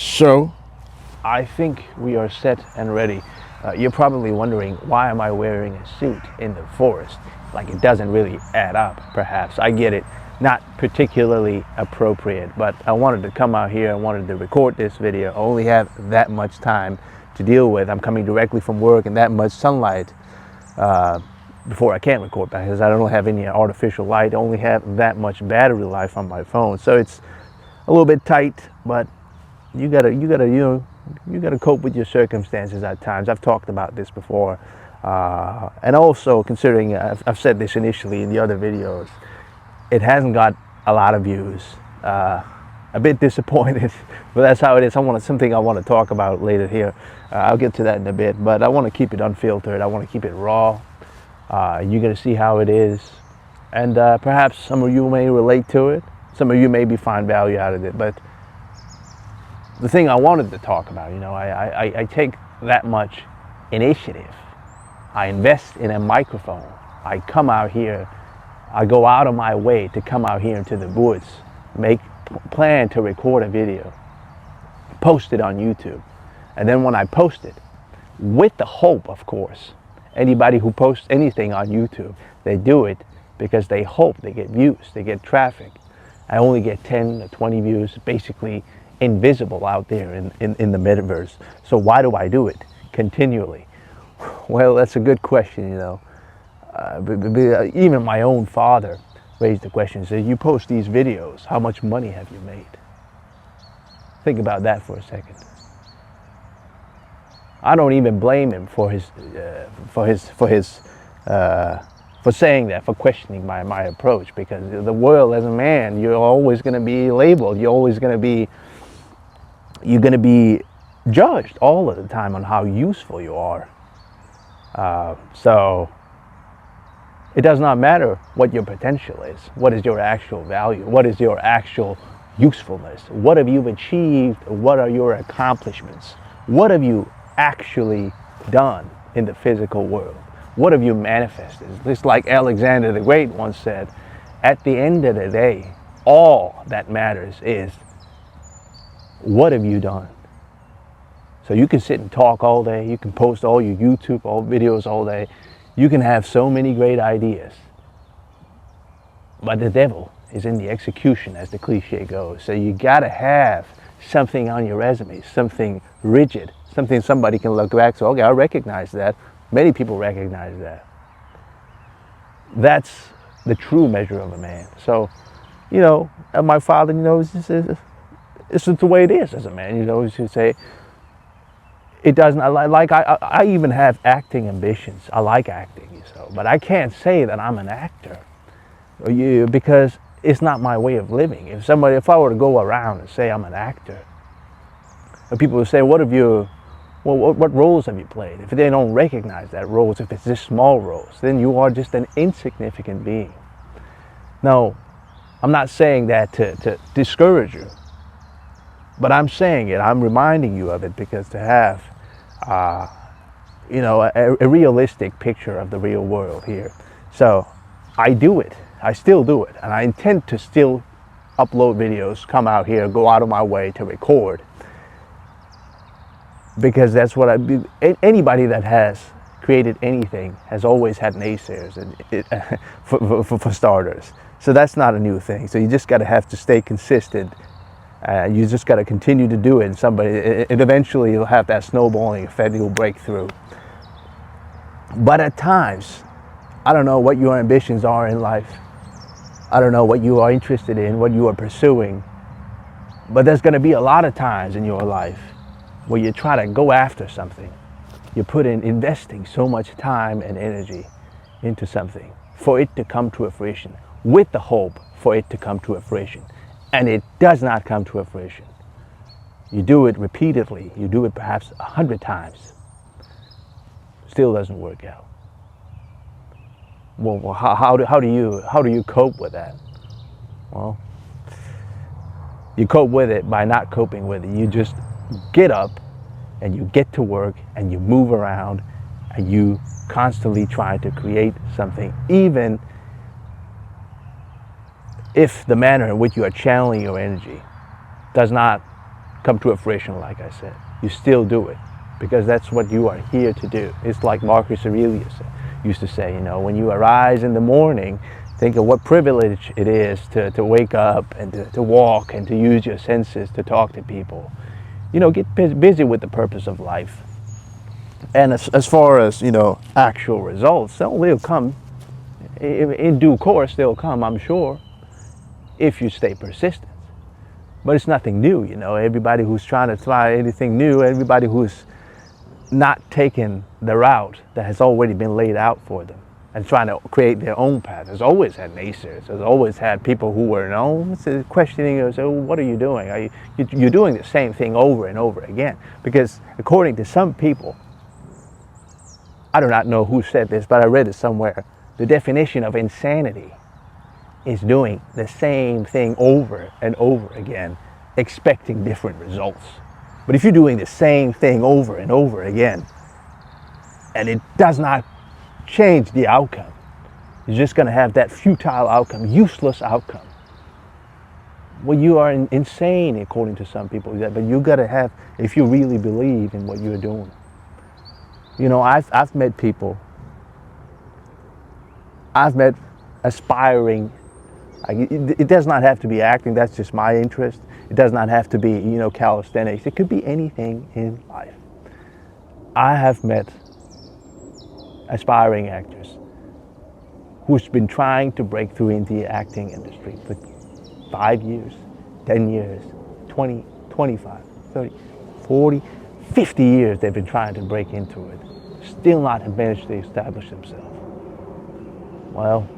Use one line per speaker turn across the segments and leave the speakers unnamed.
So, I think we are set and ready. You're probably wondering, why am I wearing a suit in the forest? Like, it doesn't really add up, perhaps. I get it. Not particularly appropriate, but I wanted to come out here. I wanted to record this video. I only have that much time to deal with. I'm coming directly from work and that much sunlight before I can't record because I don't have any artificial light. I only have that much battery life on my phone. So it's a little bit tight, but you gotta cope with your circumstances at times. I've talked about this before, and also considering I've said this initially in the other videos, it hasn't got a lot of views. A bit disappointed, but that's how it is. Something I want to talk about later here. I'll get to that in a bit, but I want to keep it unfiltered. I want to keep it raw. You're gonna see how it is, and perhaps some of you may relate to it. Some of you maybe find value out of it, but the thing I wanted to talk about, I take that much initiative. I invest in a microphone. I come out here. I go out of my way to come out here into the woods, plan to record a video, post it on YouTube. And then when I post it, with the hope, of course, anybody who posts anything on YouTube, they do it because they hope they get views, they get traffic. I only get 10 or 20 views, basically invisible out there in the metaverse. So why do I do it continually? Well, that's a good question, even my own father raised the question, said, you post these videos, how much money have you made? Think about that for a second. I don't even blame him for saying that, for questioning my approach, because the world, as a man, you're always going to be labeled. You're going to be judged all of the time on how useful you are. So it does not matter what your potential is. What is your actual value? What is your actual usefulness? What have you achieved? What are your accomplishments? What have you actually done in the physical world? What have you manifested? Just like Alexander the Great once said, at the end of the day, all that matters is, what have you done? So you can sit and talk all day. You can post all your YouTube videos all day. You can have so many great ideas. But the devil is in the execution, as the cliche goes. So you got to have something on your resume, something rigid, something somebody can look back. So, okay, I recognize that. Many people recognize that. That's the true measure of a man. So, my father, it's the way it is as a man. He should say, it doesn't, I even have acting ambitions. I like acting, but I can't say that I'm an actor, because it's not my way of living. If I were to go around and say I'm an actor, people would say, what roles have you played? If they don't recognize that roles, if it's just small roles, then you are just an insignificant being. No, I'm not saying that to discourage you, but I'm saying it, I'm reminding you of it, because to have, a realistic picture of the real world here. So I do it, I still do it, and I intend to still upload videos, come out here, go out of my way to record, because that's what anybody that has created anything has always had naysayers, for starters. So that's not a new thing. So you just got to have to stay consistent. You just got to continue to do it, and eventually you'll have that snowballing effect. You'll break through. But at times, I don't know what your ambitions are in life. I don't know what you are interested in, what you are pursuing. But there's going to be a lot of times in your life where you try to go after something. You put in investing so much time and energy into something for it to come to a fruition, with the hope for it to come to a fruition. And it does not come to a fruition. You do it repeatedly. You do it perhaps 100 times. Still doesn't work out. Well, how do you cope with that? Well, you cope with it by not coping with it. You just get up and you get to work and you move around and you constantly try to create something, even if the manner in which you are channeling your energy does not come to a fruition, like I said. You still do it because that's what you are here to do. It's like Marcus Aurelius used to say, when you arise in the morning, think of what privilege it is to wake up and to walk and to use your senses to talk to people. Get busy with the purpose of life. And as far as, actual results, they'll come. In due course, they'll come, I'm sure, if you stay persistent. But it's nothing new, Everybody who's trying to try anything new, everybody who's not taking the route that has already been laid out for them and trying to create their own path has always had naysayers. Has always had people who were known questioning you. So what are you doing? You're doing the same thing over and over again. Because according to some people, I do not know who said this, but I read it somewhere. The definition of insanity is doing the same thing over and over again, expecting different results. But if you're doing the same thing over and over again, and it does not change the outcome, you're just going to have that futile outcome, useless outcome. Well, you are insane, according to some people. But you got to have, if you really believe in what you're doing. I've met people. I've met aspiring. It does not have to be acting. That's just my interest. It does not have to be, calisthenics. It could be anything in life. I have met aspiring actors who's been trying to break through into the acting industry for 5 years, 10 years, 20, 25, 30, 40, 50 years they've been trying to break into it. Still not have managed to establish themselves. Well,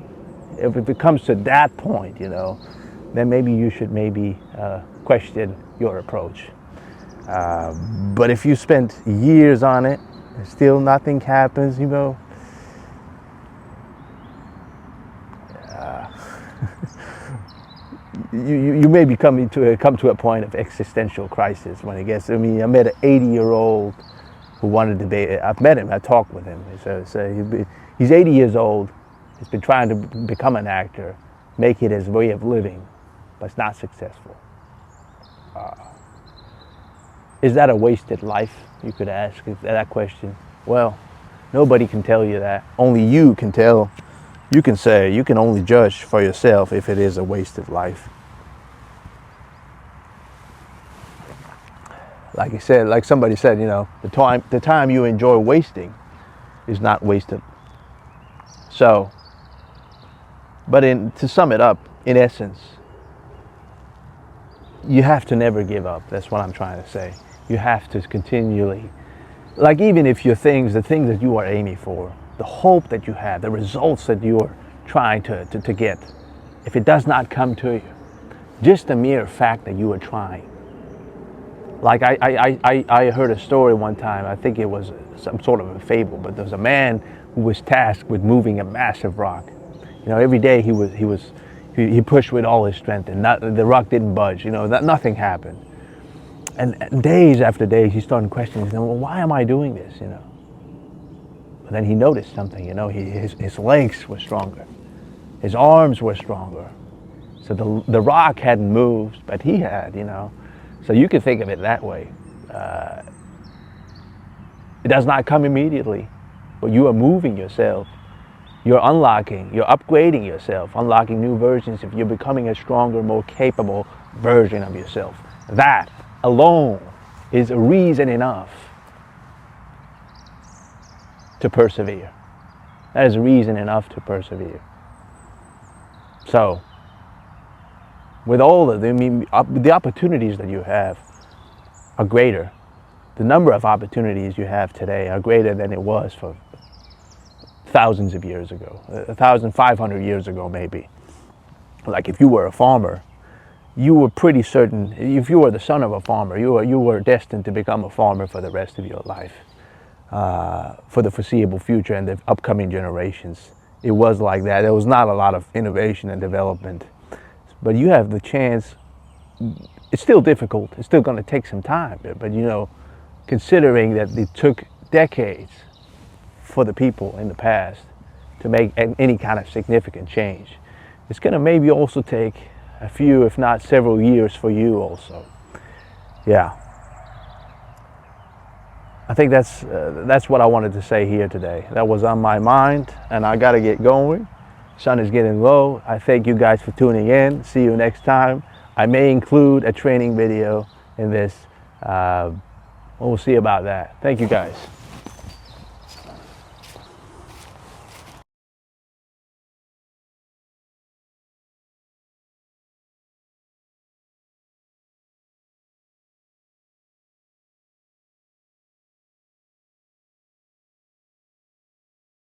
if it comes to that point, then maybe you should question your approach. But if you spent years on it and still nothing happens, you may be come to a point of existential crisis when it gets. I met an 80-year-old who wanted to be. I've met him. I talked with him. He's 80 years old. He's been trying to become an actor, make it his way of living, but it's not successful. Is that a wasted life? You could ask that question. Well, nobody can tell you that. Only you can tell. You can say, you can only judge for yourself if it is a wasted life. Like somebody said, the time you enjoy wasting is not wasted. So, but to sum it up, in essence, you have to never give up. That's what I'm trying to say. You have to continually, even if the things that you are aiming for, the hope that you have, the results that you are trying to get, if it does not come to you, just the mere fact that you are trying. Like I heard a story one time, I think it was some sort of a fable, but there was a man who was tasked with moving a massive rock. Every day he pushed with all his strength, and the rock didn't budge. Nothing happened. And days after days, he started questioning. Well, why am I doing this? But then he noticed something. His legs were stronger, his arms were stronger. So the rock hadn't moved, but he had. So you can think of it that way. It does not come immediately, but you are moving yourself. You're unlocking, you're upgrading yourself, unlocking new versions. If you're becoming a stronger, more capable version of yourself, that alone is a reason enough to persevere. That is a reason enough to persevere. So, with all of them, the opportunities that you have are greater. The number of opportunities you have today are greater than it was for thousands of years ago, 1,500 years ago maybe. Like if you were a farmer, you were pretty certain, if you were the son of a farmer, you were destined to become a farmer for the rest of your life, for the foreseeable future and the upcoming generations. It was like that. There was not a lot of innovation and development. But you have the chance. It's still difficult. It's still going to take some time. But considering that it took decades for the people in the past to make any kind of significant change, it's going to maybe also take a few, if not several years for you also. Yeah. I think that's what I wanted to say here today. That was on my mind, and I got to get going. Sun is getting low. I thank you guys for tuning in. See you next time. I may include a training video in this. We'll see about that. Thank you guys.